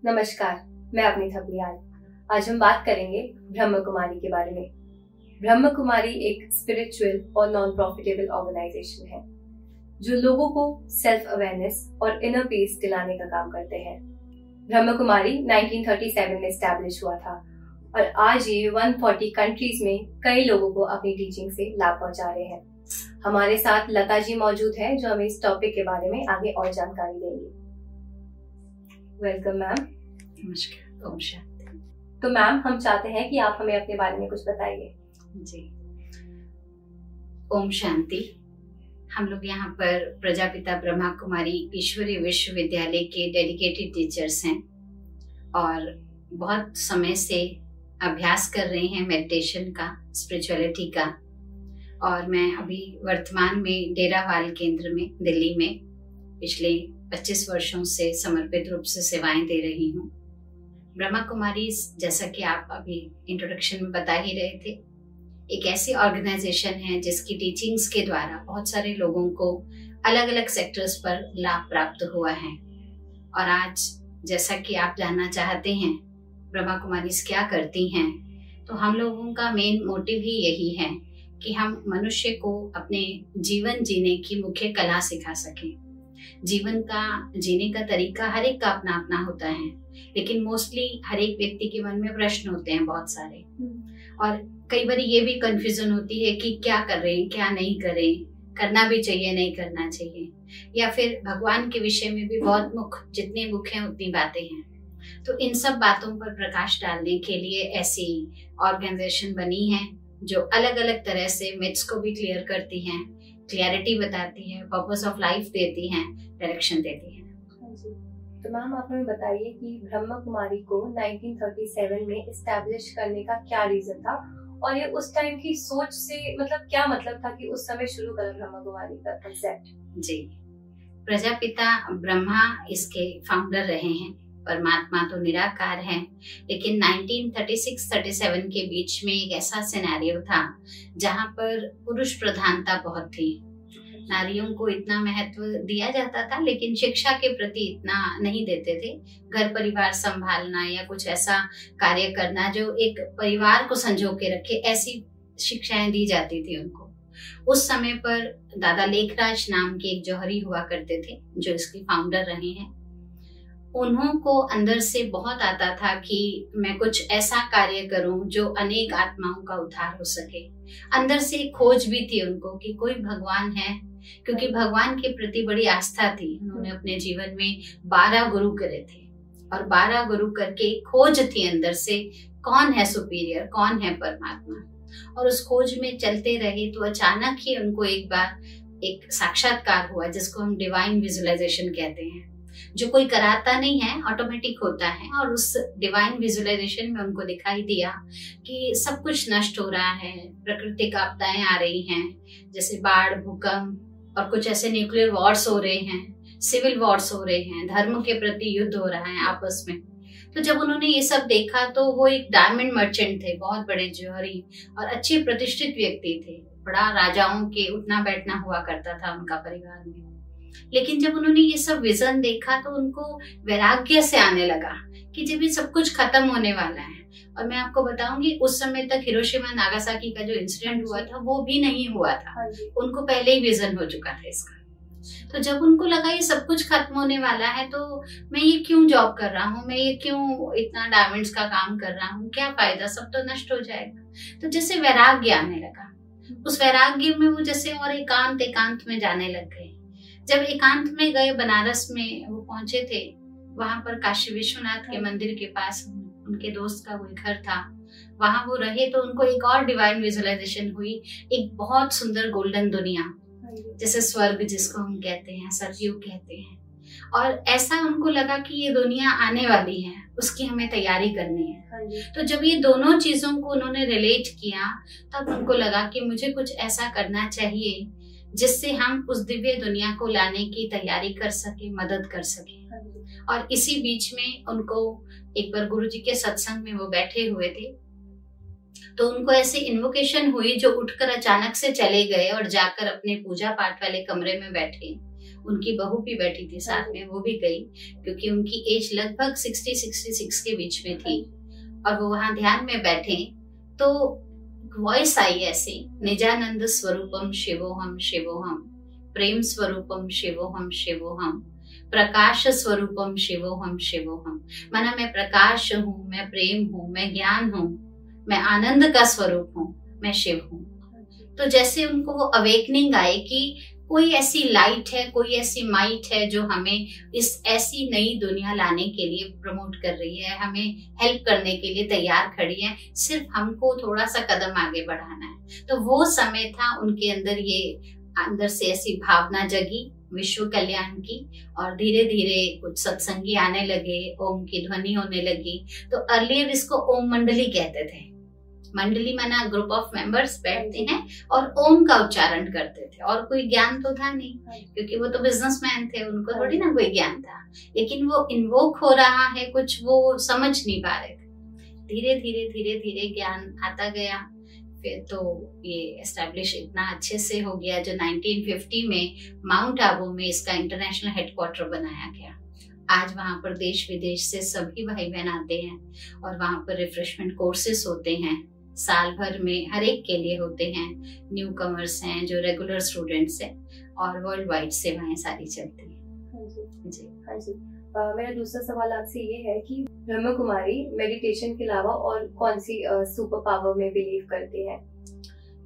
नमस्कार, मैं अपनी थपलियाल। आज हम बात करेंगे ब्रह्म कुमारी के बारे में। ब्रह्म कुमारी एक स्पिरिचुअल और नॉन प्रॉफिटेबल ऑर्गेनाइजेशन है जो लोगों को सेल्फ अवेयरनेस और इनर पीस दिलाने का काम करते हैं। ब्रह्म कुमारी 1937 में एस्टैब्लिश हुआ था और आज ये 140 कंट्रीज में कई लोगों को अपनी टीचिंग से लाभ पहुंचा रहे हैं। हमारे साथ लता जी मौजूद है जो हमें इस टॉपिक के बारे में आगे और जानकारी देंगी। Welcome ma'am. नमस्कार। ओम शांति। तो मैम, हम चाहते हैं कि आप हमें अपने बारे में कुछ बताइए। जी, ओम शांति। हम लोग यहाँ पर प्रजापिता ब्रह्मा कुमारी ईश्वरीय विश्वविद्यालय के डेडिकेटेड टीचर्स हैं और बहुत समय से अभ्यास कर रहे हैं मेडिटेशन का, स्पिरिचुअलिटी का। और मैं अभी वर्तमान में डेरावाल केंद्र में दिल्ली में पिछले 25 वर्षों से समर्पित रूप से सेवाएं दे रही हूँ। ब्रह्मा कुमारी, जैसा कि आप अभी इंट्रोडक्शन में बता ही रहे थे, एक ऐसी ऑर्गेनाइजेशन है जिसकी टीचिंग्स के द्वारा बहुत सारे लोगों को अलग अलग सेक्टर्स पर लाभ प्राप्त हुआ है। और आज जैसा कि आप जानना चाहते हैं ब्रह्मा कुमारी क्या करती हैं, तो हम लोगों का मेन मोटिव ही यही है कि हम मनुष्य को अपने जीवन जीने की मुख्य कला सिखा सकें। जीवन का जीने का तरीका हर एक का अपना अपना होता है, लेकिन मोस्टली हर एक व्यक्ति के मन में प्रश्न होते हैं बहुत सारे। और कई बार ये भी कंफ्यूजन होती है कि क्या कर रहे हैं, क्या नहीं करें, करना भी चाहिए, नहीं करना चाहिए, या फिर भगवान के विषय में भी बहुत जितने मुख हैं उतनी बातें हैं। तो इन सब बातों पर प्रकाश डालने के लिए ऐसी ऑर्गेनाइजेशन बनी है जो अलग अलग तरह से मिथ्स को भी क्लियर करती हैं, क्लैरिटी बताती है, पर्पस ऑफ लाइफ देती हैं, डायरेक्शन देती हैं। तो मैम, आप हमें बताइए कि ब्रह्म कुमारी को 1937 में एस्टैब्लिश करने का क्या रीजन था और ये उस टाइम की सोच से क्या मतलब था कि उस समय शुरू करा ब्रह्म कुमारी का कांसेप्ट? जी, प्रजापिता ब्रह्मा इसके फाउंडर रहे हैं। परमात्मा तो निराकार है, लेकिन 1936-37 के बीच में एक ऐसा सिनेरियो था जहाँ पर पुरुष प्रधानता बहुत थी। नारियों को इतना महत्व दिया जाता था, लेकिन शिक्षा के प्रति इतना नहीं देते थे। घर परिवार संभालना या कुछ ऐसा कार्य करना जो एक परिवार को संजो के रखे, ऐसी शिक्षाएं दी जाती थी उनको। उस समय पर दादा लेखराज नाम के एक जौहरी हुआ करते थे जो इसके फाउंडर रहे हैं। उन्हों को अंदर से बहुत आता था कि मैं कुछ ऐसा कार्य करूं जो अनेक आत्माओं का उद्धार हो सके। अंदर से एक खोज भी थी उनको कि कोई भगवान है, क्योंकि भगवान के प्रति बड़ी आस्था थी। उन्होंने अपने जीवन में 12 गुरु करे थे और 12 गुरु करके खोज थी अंदर से, कौन है सुपीरियर, कौन है परमात्मा। और उस खोज में चलते रहे तो अचानक ही उनको एक बार एक साक्षात्कार हुआ जिसको हम डिवाइन विजुअलाइजेशन कहते हैं, जो कोई कराता नहीं है, ऑटोमेटिक होता है। और उस डिवाइन विजुअलाइजेशन में उनको दिखाई दिया कि सब कुछ नष्ट हो रहा है, प्राकृतिक आपदाएं आ रही हैं जैसे बाढ़, भूकंप, और कुछ ऐसे न्यूक्लियर वॉर्स हो रहे हैं, सिविल वॉर्स हो रहे हैं, धर्म के प्रति युद्ध हो रहा है आपस में। तो जब उन्होंने ये सब देखा तो वो एक डायमंड मर्चेंट थे, बहुत बड़े जौहरी और अच्छे प्रतिष्ठित व्यक्ति थे। बड़ा राजाओं के उठना बैठना हुआ करता था उनका परिवार में। लेकिन जब उन्होंने ये सब विजन देखा तो उनको वैराग्य से आने लगा कि जब ये सब कुछ खत्म होने वाला है। और मैं आपको बताऊंगी, उस समय तक हिरोशिमा नागासाकी का जो इंसिडेंट हुआ था वो भी नहीं हुआ था, उनको पहले ही विजन हो चुका था इसका। तो जब उनको लगा ये सब कुछ खत्म होने वाला है तो मैं ये क्यों जॉब कर रहा हूँ, मैं ये क्यों इतना डायमंड्स का काम कर रहा हूँ, क्या फायदा, सब तो नष्ट हो जाएगा। तो जैसे वैराग्य आने लगा, उस वैराग्य में वो जैसे और एकांत में जाने लग गए। जब एकांत में गए, बनारस में वो पहुंचे थे, वहां पर काशी विश्वनाथ के मंदिर के पास उनके दोस्त का कोई घर था, वहां वो रहे तो उनको एक और डिवाइन विजुअलाइजेशन हुई, एक बहुत सुंदर गोल्डन दुनिया, जैसे स्वर्ग जिसको हम कहते हैं, सरयुग कहते हैं। और ऐसा उनको लगा कि ये दुनिया आने वाली है, उसकी हमें तैयारी करनी है। तो जब ये दोनों चीजों को उन्होंने रिलेट किया तब उनको लगा कि मुझे कुछ ऐसा करना चाहिए जिससे हम उस दिव्य दुनिया को लाने की तैयारी कर सके, मदद कर सके। और इसी बीच में उनको एक बार गुरुजी के सत्संग में वो बैठे हुए थे तो उनको ऐसे इन्वोकेशन हुई जो उठकर अचानक से चले गए और जाकर अपने पूजा पाठ वाले कमरे में बैठे। उनकी बहू भी बैठी थी साथ में, वो भी गई क्योंकि उनकी एज लगभग 60-66 के बीच में थी। और वो वहां ध्यान में बैठे तो वॉइस आई ऐसी, निजानंद स्वरूपम शिवोहम शिवोहम, प्रेम स्वरूपम शिवोहम शिवोहम, प्रकाश स्वरूपम शिवोहम शिवोहम। माना मैं प्रकाश हूँ, मैं प्रेम हूँ, मैं ज्ञान हूँ, मैं आनंद का स्वरूप हूँ, मैं शिव हूँ। तो जैसे उनको वो अवेकनिंग आई कि कोई ऐसी लाइट है, कोई ऐसी माइट है जो हमें इस ऐसी नई दुनिया लाने के लिए प्रमोट कर रही है, हमें हेल्प करने के लिए तैयार खड़ी है, सिर्फ हमको थोड़ा सा कदम आगे बढ़ाना है। तो वो समय था उनके अंदर, ये अंदर से ऐसी भावना जगी विश्व कल्याण की। और धीरे धीरे कुछ सत्संगी आने लगे, ओम की ध्वनि होने लगी। तो अर्लियर इसको ओम मंडली कहते थे। मंडली माना ग्रुप ऑफ मेंबर्स बैठते हैं और ओम का उच्चारण करते थे। और कोई ज्ञान तो था नहीं, क्योंकि वो तो बिजनेसमैन थे, उनको थोड़ी ना कोई ज्ञान था। लेकिन वो इन्वोक हो रहा है कुछ, वो समझ नहीं पा रहे थे। धीरे धीरे धीरे धीरे ज्ञान आता गया। फिर तो ये एस्टेब्लिश इतना अच्छे से हो गया जो 1950 में माउंट आबू में इसका इंटरनेशनल हेडक्वार्टर बनाया गया। आज वहां पर देश विदेश से सभी भाई बहन आते हैं और वहां पर रिफ्रेशमेंट कोर्सेस होते हैं, साल भर में हर एक के लिए होते हैं। न्यू कमर्स हैं, जो रेगुलर स्टूडेंट्स हैं, और वर्ल्ड वाइड सेवाएं सारी चलती हैं। हाँ जी। मेरा दूसरा सवाल आपसे ये है कि ब्रह्म कुमारी मेडिटेशन के अलावा और कौन सी सुपर पावर में बिलीव करती है?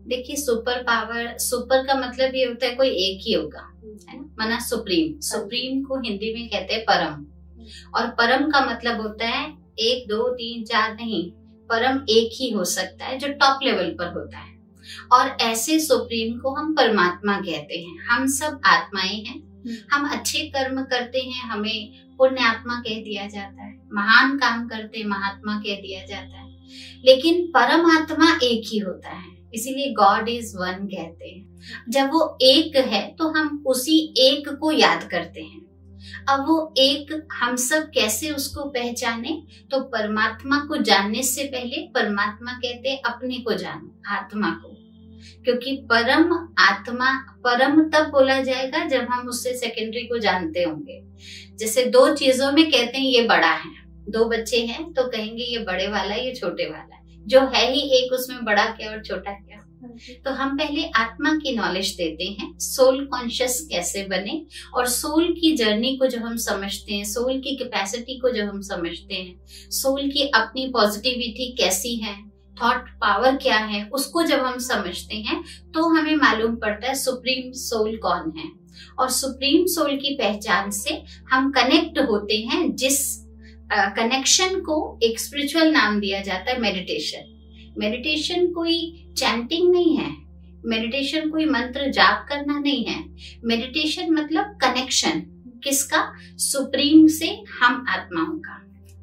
देखिए, सुपर पावर, सुपर का मतलब ये होता है कोई एक ही होगा, है ना, माना सुप्रीम। सुप्रीम को हिंदी में कहते हैं परम। और परम का मतलब होता है 1 2 3 4 नहीं, परम एक ही हो सकता है जो टॉप लेवल पर होता है। और ऐसे सुप्रीम को हम परमात्मा कहते हैं। हम सब आत्माएं हैं, हम अच्छे कर्म करते हैं, हमें पुण्य आत्मा कह दिया जाता है, महान काम करते महात्मा कह दिया जाता है। लेकिन परमात्मा एक ही होता है, इसीलिए गॉड इज वन कहते हैं। जब वो एक है तो हम उसी एक को याद करते हैं। अब वो एक हम सब कैसे उसको पहचाने? तो परमात्मा को जानने से पहले परमात्मा कहते हैं अपने को जानो, आत्मा को। क्योंकि परम आत्मा, परम तब बोला जाएगा जब हम उससे सेकेंडरी को जानते होंगे। जैसे 2 चीजों में कहते हैं ये बड़ा है, 2 बच्चे हैं तो कहेंगे ये बड़े वाला है, ये छोटे वाला है। जो है ही एक, उसमें बड़ा क्या और छोटा क्या। तो हम पहले आत्मा की नॉलेज देते हैं, सोल कॉन्शियस कैसे बने, और सोल की जर्नी को जब हम समझते हैं, सोल की कैपेसिटी को जब हम समझते हैं, सोल की अपनी पॉजिटिविटी कैसी है, थॉट पावर क्या है, उसको जब हम समझते हैं तो हमें मालूम पड़ता है सुप्रीम सोल कौन है। और सुप्रीम सोल की पहचान से हम कनेक्ट होते हैं, जिस कनेक्शन को एक स्पिरिचुअल नाम दिया जाता है मेडिटेशन। मेडिटेशन कोई चैंटिंग नहीं है, मेडिटेशन कोई मंत्र जाप करना नहीं है। मेडिटेशन मतलब कनेक्शन, किसका? सुप्रीम से, हम आत्माओं का।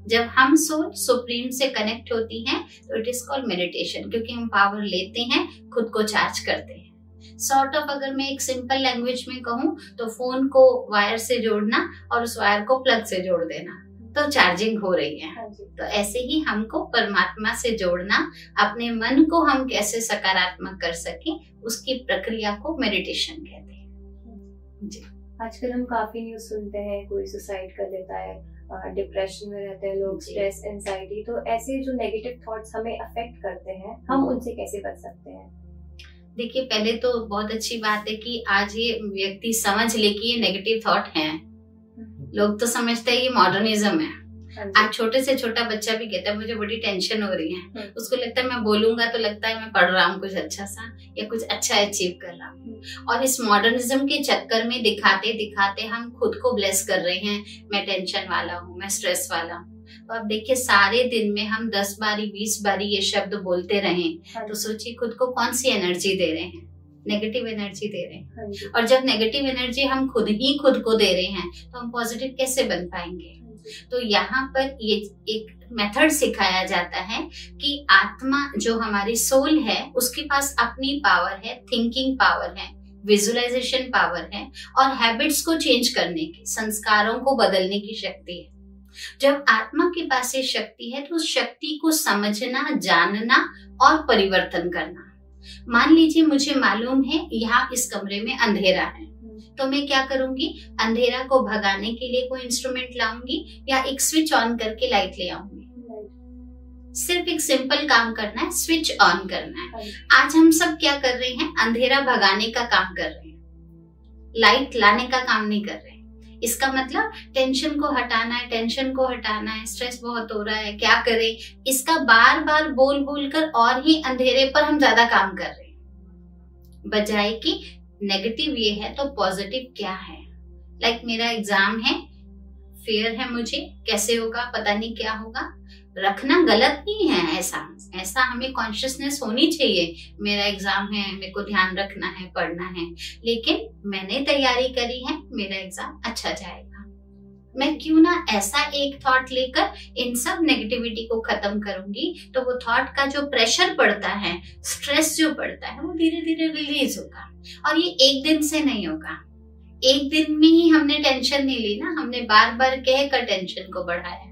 जब हम सोल सुप्रीम से कनेक्ट होती हैं तो इट इज कॉल्ड मेडिटेशन, क्योंकि हम पावर लेते हैं, खुद को चार्ज करते हैं। सॉर्ट ऑफ अगर मैं एक सिंपल लैंग्वेज में कहूँ तो फोन को वायर से जोड़ना और उस वायर को प्लग से जोड़ देना, तो चार्जिंग हो रही है। तो ऐसे ही हमको परमात्मा से जोड़ना, अपने मन को हम कैसे सकारात्मक कर सके, उसकी प्रक्रिया को मेडिटेशन कहते हैं। जी। आजकल हम काफी न्यूज सुनते हैं, कोई सुसाइड कर लेता है, डिप्रेशन में रहते हैं लोग, स्ट्रेस, एंजाइटी। तो ऐसे जो नेगेटिव थॉट्स हमें अफेक्ट करते हैं, हम उनसे कैसे बच सकते हैं? देखिए, पहले तो बहुत अच्छी बात है कि आज ये व्यक्ति समझ ले कि ये नेगेटिव थॉट है। लोग तो समझते हैं ये मॉडर्निज्म है। आज छोटे से छोटा बच्चा भी कहता है मुझे बड़ी टेंशन हो रही है, उसको लगता है मैं बोलूंगा तो लगता है मैं पढ़ रहा हूँ कुछ अच्छा सा या कुछ अच्छा अचीव कर रहा हूँ। और इस मॉडर्निज्म के चक्कर में दिखाते दिखाते हम खुद को ब्लेस कर रहे हैं, मैं टेंशन वाला हूँ, मैं स्ट्रेस वाला हूँ। तो अब देखिए, सारे दिन में हम 10 बारी 20 बारी ये शब्द बोलते रहें तो सोचिए खुद को कौन सी एनर्जी दे रहे हैं, नेगेटिव एनर्जी दे रहे हैं। और जब नेगेटिव एनर्जी हम खुद ही खुद को दे रहे हैं तो हम पॉजिटिव कैसे बन पाएंगे? तो यहाँ पर ये एक मेथड सिखाया जाता है कि आत्मा जो हमारी सोल है उसके पास अपनी पावर है, थिंकिंग पावर है, विजुअलाइजेशन पावर है और हैबिट्स को चेंज करने की, संस्कारों को बदलने की शक्ति है। जब आत्मा के पास ये शक्ति है तो उस शक्ति को समझना, जानना और परिवर्तन करना। मान लीजिए मुझे मालूम है यहाँ इस कमरे में अंधेरा है, तो मैं क्या करूंगी, अंधेरा को भगाने के लिए कोई इंस्ट्रूमेंट लाऊंगी या एक स्विच ऑन करके लाइट ले आऊंगी। सिर्फ एक सिंपल काम करना है, स्विच ऑन करना है। आज हम सब क्या कर रहे हैं, अंधेरा भगाने का काम कर रहे हैं, लाइट लाने का काम नहीं कर रहे हैं। इसका मतलब टेंशन को हटाना है, टेंशन को हटाना है, स्ट्रेस बहुत हो रहा है, क्या करें, इसका बार बार बोल बोल कर और ही अंधेरे पर हम ज्यादा काम कर रहे हैं। बजाय कि नेगेटिव ये है तो पॉजिटिव क्या है। लाइक मेरा एग्जाम है, फियर है मुझे, कैसे होगा पता नहीं क्या होगा, रखना गलत नहीं है। ऐसा हमें कॉन्शियसनेस होनी चाहिए, मेरा एग्जाम है, मेरे को ध्यान रखना है, पढ़ना है, लेकिन मैंने तैयारी करी है, मेरा एग्जाम अच्छा जाएगा। मैं क्यों ना ऐसा एक थॉट लेकर इन सब नेगेटिविटी को खत्म करूंगी, तो वो थॉट का जो प्रेशर पड़ता है, स्ट्रेस जो पड़ता है, वो धीरे धीरे रिलीज होगा। और ये एक दिन से नहीं होगा, एक दिन में ही हमने टेंशन नहीं ली ना, हमने बार बार कहकर टेंशन को बढ़ाया।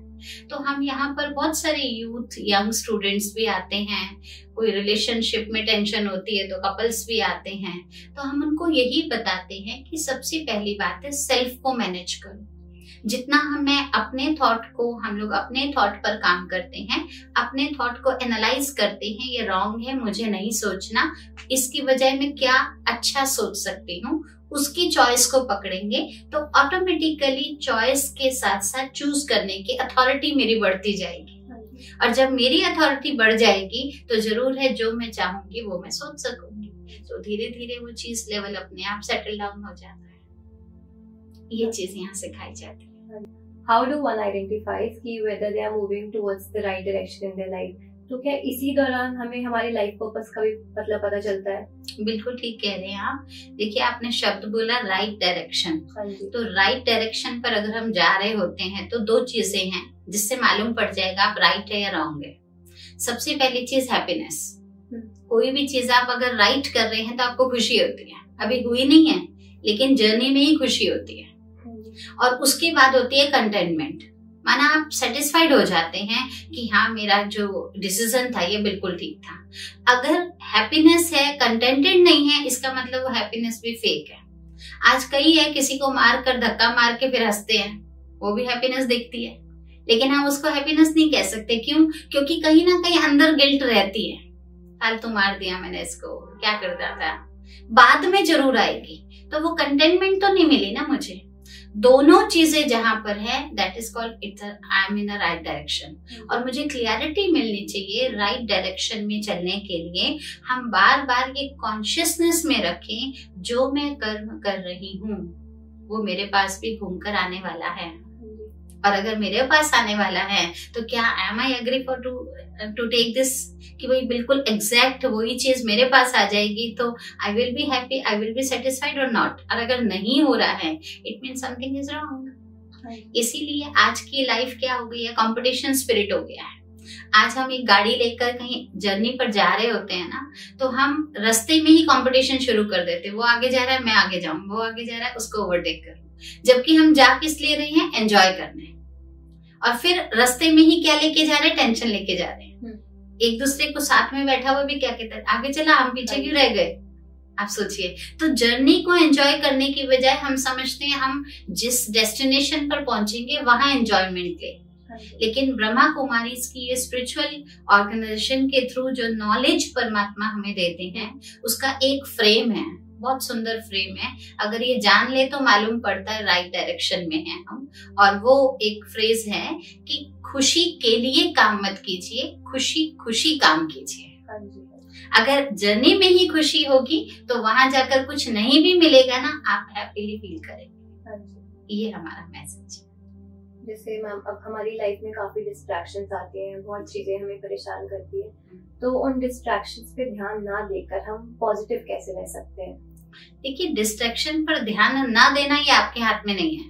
तो हम यहाँ पर बहुत सारे यूथ, यंग स्टूडेंट्स भी आते हैं, कोई रिलेशनशिप में टेंशन होती है तो कपल्स भी आते हैं, तो हम उनको यही बताते हैं कि सबसे पहली बात है सेल्फ को मैनेज करो। जितना हमें अपने थॉट को, हम लोग अपने थॉट पर काम करते हैं, अपने थॉट को एनालाइज करते हैं, ये रॉन्ग है, मुझे नहीं सोचना, इसकी बजाय मैं क्या अच्छा सोच सकती हूँ, उसकी चॉइस को पकड़ेंगे तो ऑटोमेटिकली चॉइस के साथ साथ चूज करने की अथॉरिटी मेरी बढ़ती जाएगी। और जब मेरी अथॉरिटी बढ़ जाएगी तो जरूर है जो मैं चाहूंगी वो मैं सोच सकूंगी। तो धीरे धीरे वो चीज लेवल अपने आप सेटल डाउन हो जाता है। ये चीज यहाँ सिखाई जाती है। How do one identifies कि whether they are moving towards the right direction in their life? तो क्या इसी दौरान हमें हमारी लाइफ पर्पस का भी मतलब पता चलता है? बिल्कुल ठीक कह रहे हैं आप। देखिए आपने शब्द बोला राइट डायरेक्शन, तो राइट डायरेक्शन पर अगर हम जा रहे होते हैं तो दो चीजें हैं जिससे मालूम पड़ जाएगा आप राइट है या रॉन्ग है। सबसे पहली चीज हैप्पीनेस। कोई भी चीज आप अगर राइट कर रहे हैं तो आपको खुशी होती है, अभी हुई नहीं है लेकिन जर्नी में ही खुशी होती है। और उसके बाद होती है कंटेनमेंट, माना आप सेटिस्फाइड हो जाते हैं कि हाँ मेरा जो डिसीजन था ये बिल्कुल ठीक था। अगर हैप्पीनेस है, कंटेंटेड नहीं है, इसका मतलब वो हैप्पीनेस भी फेक है। आज कई है किसी को मार कर, धक्का मार के फिर हंसते हैं, वो भी हैप्पीनेस दिखती है, लेकिन हम उसको हैप्पीनेस नहीं कह सकते। क्यों? क्योंकि कहीं ना कहीं अंदर गिल्ट रहती है, फालतू मार दिया मैंने इसको, क्या करता था, बाद में जरूर आएगी। तो वो कंटेनमेंट तो नहीं मिली ना मुझे। दोनों चीजें जहां पर है that is called it's I am in a right direction. और मुझे क्लियरिटी मिलनी चाहिए राइट डायरेक्शन में चलने के लिए। हम बार बार ये कॉन्शियसनेस में रखें जो मैं कर्म कर रही हूँ वो मेरे पास भी घूमकर आने वाला है, और अगर मेरे पास आने वाला है तो क्या am I agree for to take this, कि वही बिल्कुल एग्जैक्ट वही चीज मेरे पास आ जाएगी तो I will be happy, I will be satisfied और नॉट। और अगर नहीं हो रहा है it mean something is wrong. इसीलिए आज की लाइफ क्या हो गई है, कंपटीशन स्पिरिट हो गया है। आज हम एक गाड़ी लेकर कहीं जर्नी पर जा रहे होते हैं ना, तो हम रास्ते में ही कंपटीशन शुरू कर देते हैं। वो आगे जा रहा है मैं आगे जाऊं, वो आगे जा रहा है उसको ओवरटेक करूं, जबकि हम जा किस लिए रहे हैं, एंजॉय करने। और फिर रास्ते में ही क्या लेके जा रहे हैं, टेंशन लेके जा रहे हैं। एक दूसरे को साथ में बैठा हुआ भी क्या कहता है, आगे चला, हम पीछे क्यों रह गए। आप सोचिए, तो जर्नी को एंजॉय करने की बजाय हम समझते हैं हम जिस डेस्टिनेशन पर पहुंचेंगे वहां एंजॉयमेंट ले। लेकिन ब्रह्मा कुमारी की ये स्पिरिचुअल ऑर्गेनाइजेशन के थ्रू जो नॉलेज परमात्मा हमें देते हैं उसका एक फ्रेम है, बहुत सुंदर फ्रेम है। अगर ये जान ले तो मालूम पड़ता है राइट डायरेक्शन में है हम। और वो एक फ्रेज है कि खुशी के लिए काम मत कीजिए, खुशी खुशी काम कीजिए। अगर जर्नी में ही खुशी होगी तो वहां जाकर कुछ नहीं भी मिलेगा ना, आप हैप्पीली फील करेंगे। ये हमारा मैसेज है। जैसे मैम अब हमारी लाइफ में काफी डिस्ट्रैक्शंस आती हैं, बहुत चीजें हमें परेशान करती है, तो उन डिस्ट्रैक्शंस पे ध्यान ना देकर हम पॉजिटिव कैसे रह सकते हैं? देखिए, डिस्ट्रैक्शन पर ध्यान ना देना ये आपके हाथ में नहीं है,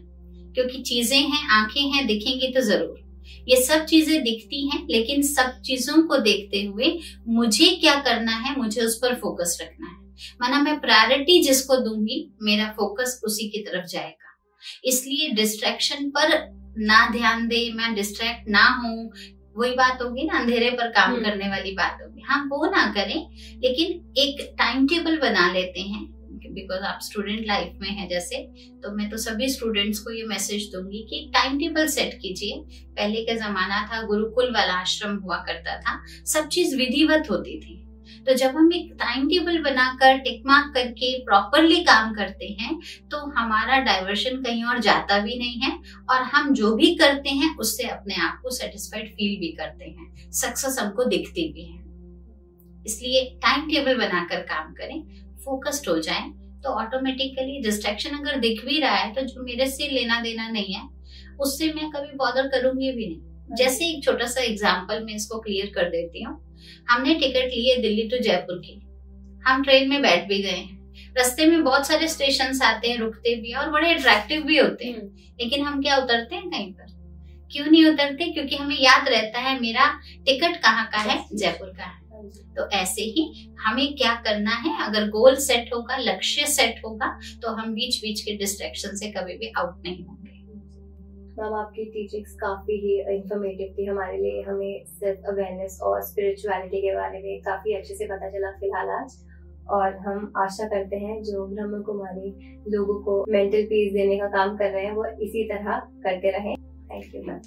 क्योंकि चीजें हैं, आंखें हैं, दिखेंगी तो जरूर। ये सब चीजें दिखती हैं, लेकिन सब चीजों को देखते हुए मुझे क्या करना है, मुझे उस पर फोकस रखना है। माना मैं प्रायोरिटी जिसको दूंगी मेरा फोकस उसी की तरफ जाएगा। इसलिए डिस्ट्रैक्शन पर ना ध्यान दे, मैं डिस्ट्रैक्ट ना हूँ, वही बात होगी ना, अंधेरे पर काम करने वाली बात होगी। हम वो ना करें, लेकिन एक टाइम टेबल बना लेते हैं, बिकॉज आप स्टूडेंट लाइफ में है जैसे, तो मैं तो सभी स्टूडेंट्स को ये मैसेज दूंगी कि टाइम टेबल सेट कीजिए। पहले का जमाना था, गुरुकुल वाला आश्रम हुआ करता था, सब चीज विधिवत होती थी। तो जब हम एक टाइम टेबल बनाकर टिक मार्क करके प्रॉपरली काम करते हैं, तो हमारा डाइवर्शन कहीं और जाता भी नहीं है, और हम जो भी करते हैं उससे अपने आप को सेटिस्फाइड फील भी करते हैं, सक्सेस हमको दिखती भी है। इसलिए टाइम टेबल बनाकर काम करें, फोकस्ड हो जाएं, तो ऑटोमेटिकली डिस्ट्रैक्शन अगर दिख भी रहा है, तो जो मेरे से लेना देना नहीं है उससे मैं कभी बॉदर करूंगी भी नहीं। जैसे एक छोटा सा एग्जांपल मैं इसको क्लियर कर देती हूँ। हमने टिकट ली है दिल्ली टू जयपुर की, हम ट्रेन में बैठ भी गए हैं, रास्ते में बहुत सारे स्टेशन आते हैं, रुकते भी हैं और बड़े अट्रैक्टिव भी होते हैं, लेकिन हम क्या उतरते हैं कहीं पर? क्यों नहीं उतरते? क्योंकि हमें याद रहता है मेरा टिकट कहाँ का है, जयपुर का है। तो ऐसे ही हमें क्या करना है, अगर गोल सेट होगा, लक्ष्य सेट होगा, तो हम बीच बीच के डिस्ट्रैक्शन से कभी भी आउट नहीं होंगे। मैम, आपकी टीचिंग्स काफी ही इंफॉर्मेटिव थी हमारे लिए, हमें सेल्फ अवेयरनेस और स्पिरिचुअलिटी के बारे में काफी अच्छे से पता चला फिलहाल आज। और हम आशा करते हैं जो ब्रह्म कुमारी लोगों को मेंटल पीस देने का काम कर रहे हैं वो इसी तरह करते रहें। Thank you ma'am.